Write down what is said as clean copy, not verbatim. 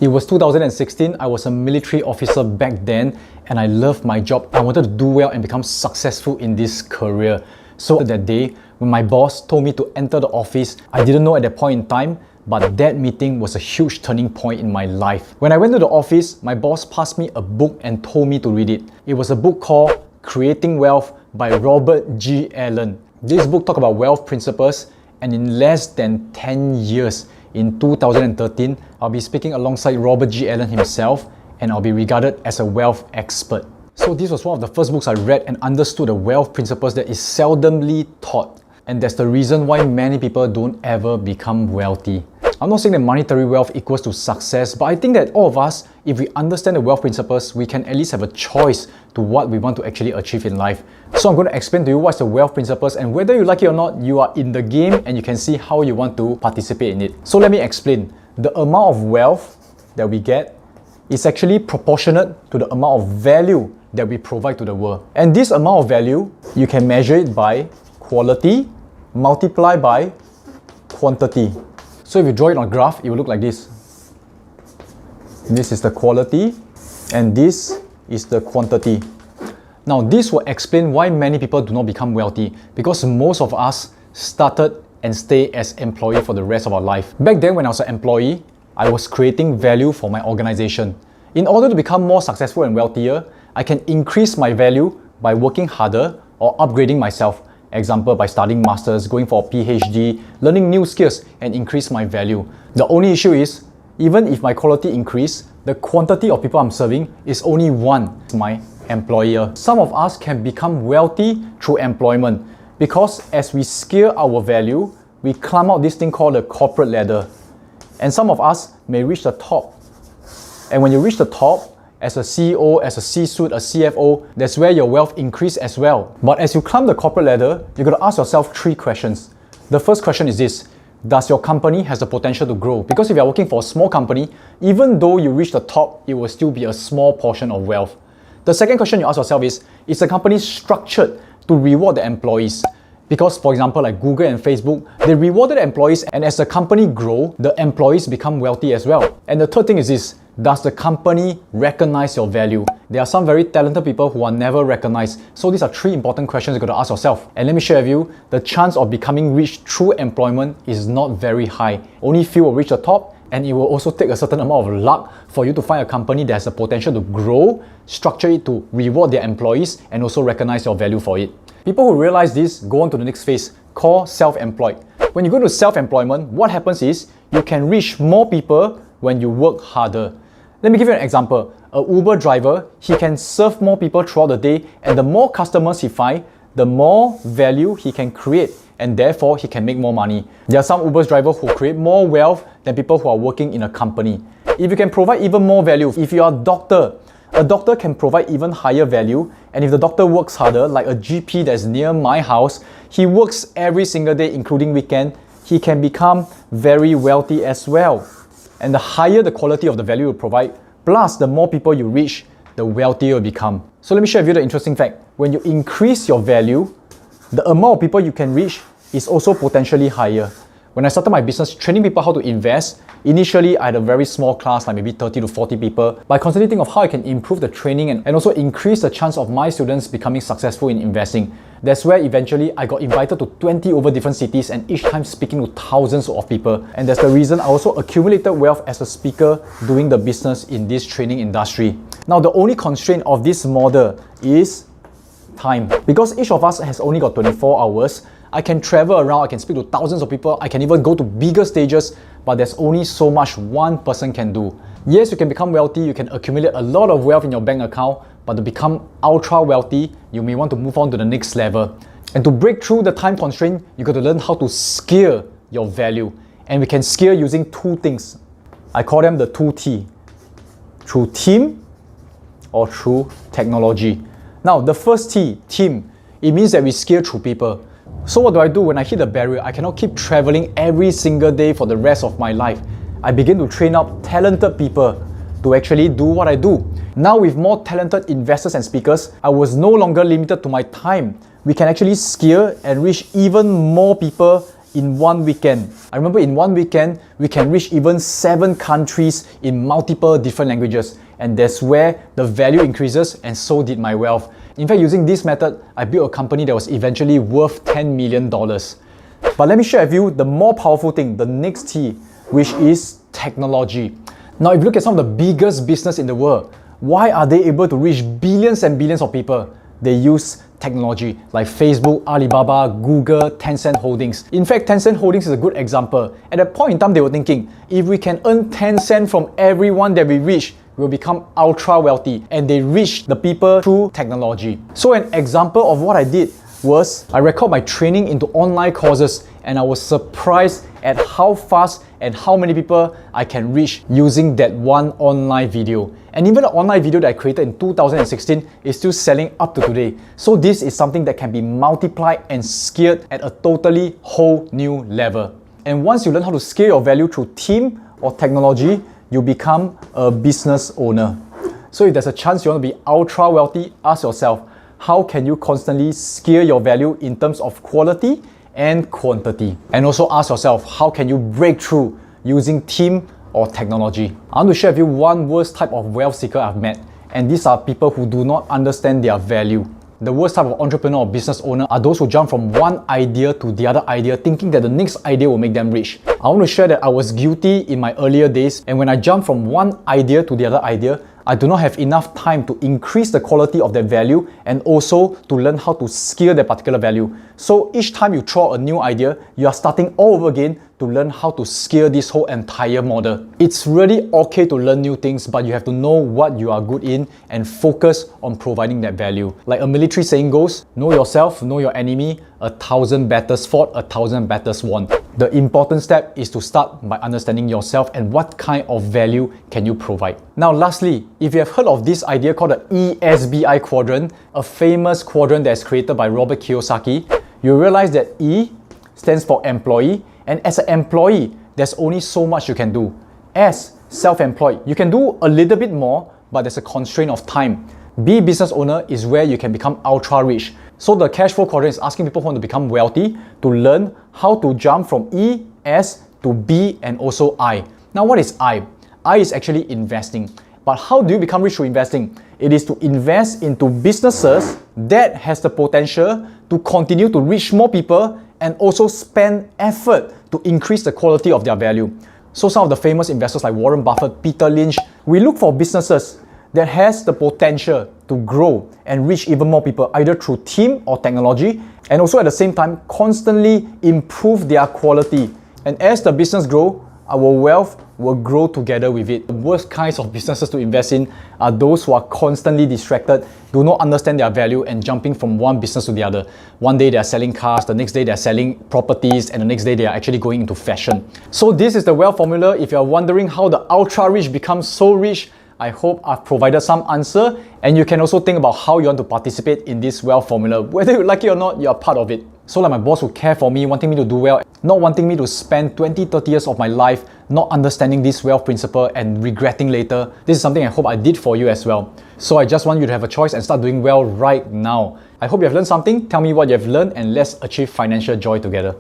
It was 2016, I was a military officer back then and I loved my job. I wanted to do well and become successful in this career. So that day, when my boss told me to enter the office, I didn't know at that point in time, but that meeting was a huge turning point in my life. When I went to the office, my boss passed me a book and told me to read it. It was a book called Creating Wealth by Robert G. Allen. This book talks about wealth principles, and in less than 10 years, in 2013, I'll be speaking alongside Robert G. Allen himself, and I'll be regarded as a wealth expert. So this was one of the first books I read and understood the wealth principles that is seldomly taught. And that's the reason why many people don't ever become wealthy. I'm not saying that monetary wealth equals to success, but I think that all of us, if we understand the wealth principles, we can at least have a choice to what we want to actually achieve in life. So I'm going to explain to you what's the wealth principles, and whether you like it or not, you are in the game and you can see how you want to participate in it. So let me explain. The amount of wealth that we get is actually proportionate to the amount of value that we provide to the world. And this amount of value, you can measure it by quality multiplied by quantity. So if you draw it on a graph, it will look like this. This is the quality and this is the quantity. Now this will explain why many people do not become wealthy, because most of us started and stay as employee for the rest of our life. Back then when I was an employee, I was creating value for my organization. In order to become more successful and wealthier, I can increase my value by working harder or upgrading myself. Example, by studying masters, going for a PhD, learning new skills and increase my value. The only issue is, even if my quality increase, the quantity of people I'm serving is only one, my employer. Some of us can become wealthy through employment because as we scale our value, we climb out this thing called the corporate ladder. And some of us may reach the top. And when you reach the top, as a CEO, as a C-suite, a CFO, that's where your wealth increase as well. But as you climb the corporate ladder, you're going to ask yourself 3 questions. The first question is this: does your company has the potential to grow? Because if you're working for a small company, even though you reach the top, it will still be a small portion of wealth. The second question you ask yourself is the company structured to reward the employees? Because for example, like Google and Facebook, they rewarded the employees, and as the company grow, the employees become wealthy as well. And the third thing is this: does the company recognize your value? There are some very talented people who are never recognized. So these are 3 important questions you're going to ask yourself. And let me share with you, the chance of becoming rich through employment is not very high. Only few will reach the top, and it will also take a certain amount of luck for you to find a company that has the potential to grow, structure it to reward their employees, and also recognize your value for it. People who realize this go on to the next phase, called self-employed. When you go to self-employment, what happens is you can reach more people when you work harder. Let me give you an example. A Uber driver, he can serve more people throughout the day, and the more customers he finds, the more value he can create, and therefore he can make more money. There are some Uber drivers who create more wealth than people who are working in a company. If you can provide even more value, if you are a doctor can provide even higher value, and if the doctor works harder, like a GP that's near my house, he works every single day including weekend, he can become very wealthy as well. And the higher the quality of the value you provide, plus the more people you reach, the wealthier you become. So let me share with you the interesting fact. When you increase your value, the amount of people you can reach is also potentially higher. When I started my business training people how to invest, initially I had a very small class, like maybe 30 to 40 people. But I constantly think of how I can improve the training and also increase the chance of my students becoming successful in investing. That's where eventually I got invited to 20 over different cities, and each time speaking to thousands of people. And that's the reason I also accumulated wealth as a speaker doing the business in this training industry. Now the only constraint of this model is time. Because each of us has only got 24 hours, I can travel around, I can speak to thousands of people, I can even go to bigger stages, but there's only so much one person can do. Yes, you can become wealthy, you can accumulate a lot of wealth in your bank account, but to become ultra wealthy, you may want to move on to the next level. And to break through the time constraint, you got to learn how to scale your value. And we can scale using 2 things. I call them the 2 T. Through team or through technology. Now, the first T, team, it means that we scale through people. So what do I do when I hit a barrier? I cannot keep traveling every single day for the rest of my life. I begin to train up talented people to actually do what I do. Now with more talented investors and speakers, I was no longer limited to my time. We can actually scale and reach even more people in one weekend. I remember in one weekend, we can reach even 7 countries in multiple different languages. And that's where the value increases, and so did my wealth. In fact, using this method, I built a company that was eventually worth $10 million. But let me share with you the more powerful thing, the next T, which is technology. Now, if you look at some of the biggest business in the world, why are they able to reach billions and billions of people? They use technology like Facebook, Alibaba, Google, Tencent Holdings. In fact, Tencent Holdings is a good example. At that point in time, they were thinking, if we can earn 10 cents from everyone that we reach, we'll become ultra wealthy. And they reached the people through technology. So an example of what I did was I record my training into online courses, and I was surprised at how fast and how many people I can reach using that one online video. And even the online video that I created in 2016 is still selling up to today. So this is something that can be multiplied and scaled at a totally whole new level. And once you learn how to scale your value through team or technology, you become a business owner. So if there's a chance you want to be ultra wealthy, ask yourself, how can you constantly scale your value in terms of quality and quantity? And also ask yourself, how can you break through using team or technology? I want to share with you one worst type of wealth seeker I've met, and these are people who do not understand their value. The worst type of entrepreneur or business owner are those who jump from one idea to the other idea, thinking that the next idea will make them rich. I want to share that I was guilty in my earlier days, and when I jumped from one idea to the other idea, I do not have enough time to increase the quality of that value and also to learn how to scale that particular value. So each time you throw a new idea, you are starting all over again to learn how to scale this whole entire model. It's really okay to learn new things, but you have to know what you are good in and focus on providing that value. Like a military saying goes, know yourself, know your enemy, 1,000 battles fought, 1,000 battles won. The important step is to start by understanding yourself and what kind of value can you provide. Now lastly, if you have heard of this idea called the ESBI quadrant, a famous quadrant that's created by Robert Kiyosaki, you realize that E stands for employee, and as an employee, there's only so much you can do. As self-employed, you can do a little bit more, but there's a constraint of time. B business owner is where you can become ultra rich. So the cash flow quadrant is asking people who want to become wealthy to learn how to jump from E, S to B and also I. Now what is I? I is actually investing. But how do you become rich through investing? It is to invest into businesses that has the potential to continue to reach more people and also spend effort to increase the quality of their value. So some of the famous investors like Warren Buffett, Peter Lynch, we look for businesses that has the potential to grow and reach even more people, either through team or technology, and also at the same time constantly improve their quality. And as the business grow, our wealth will grow together with it. The worst kinds of businesses to invest in are those who are constantly distracted, do not understand their value, and jumping from one business to the other. One day they are selling cars, the next day they are selling properties, and the next day they are actually going into fashion. So this is the wealth formula. If you are wondering how the ultra rich become so rich, I hope I've provided some answer, and you can also think about how you want to participate in this wealth formula. Whether you like it or not, you're part of it. So like my boss who care for me, wanting me to do well, not wanting me to spend 20-30 years of my life not understanding this wealth principle and regretting later. This is something I hope I did for you as well. So I just want you to have a choice and start doing well right now. I hope you have learned something. Tell me what you have learned and let's achieve financial joy together.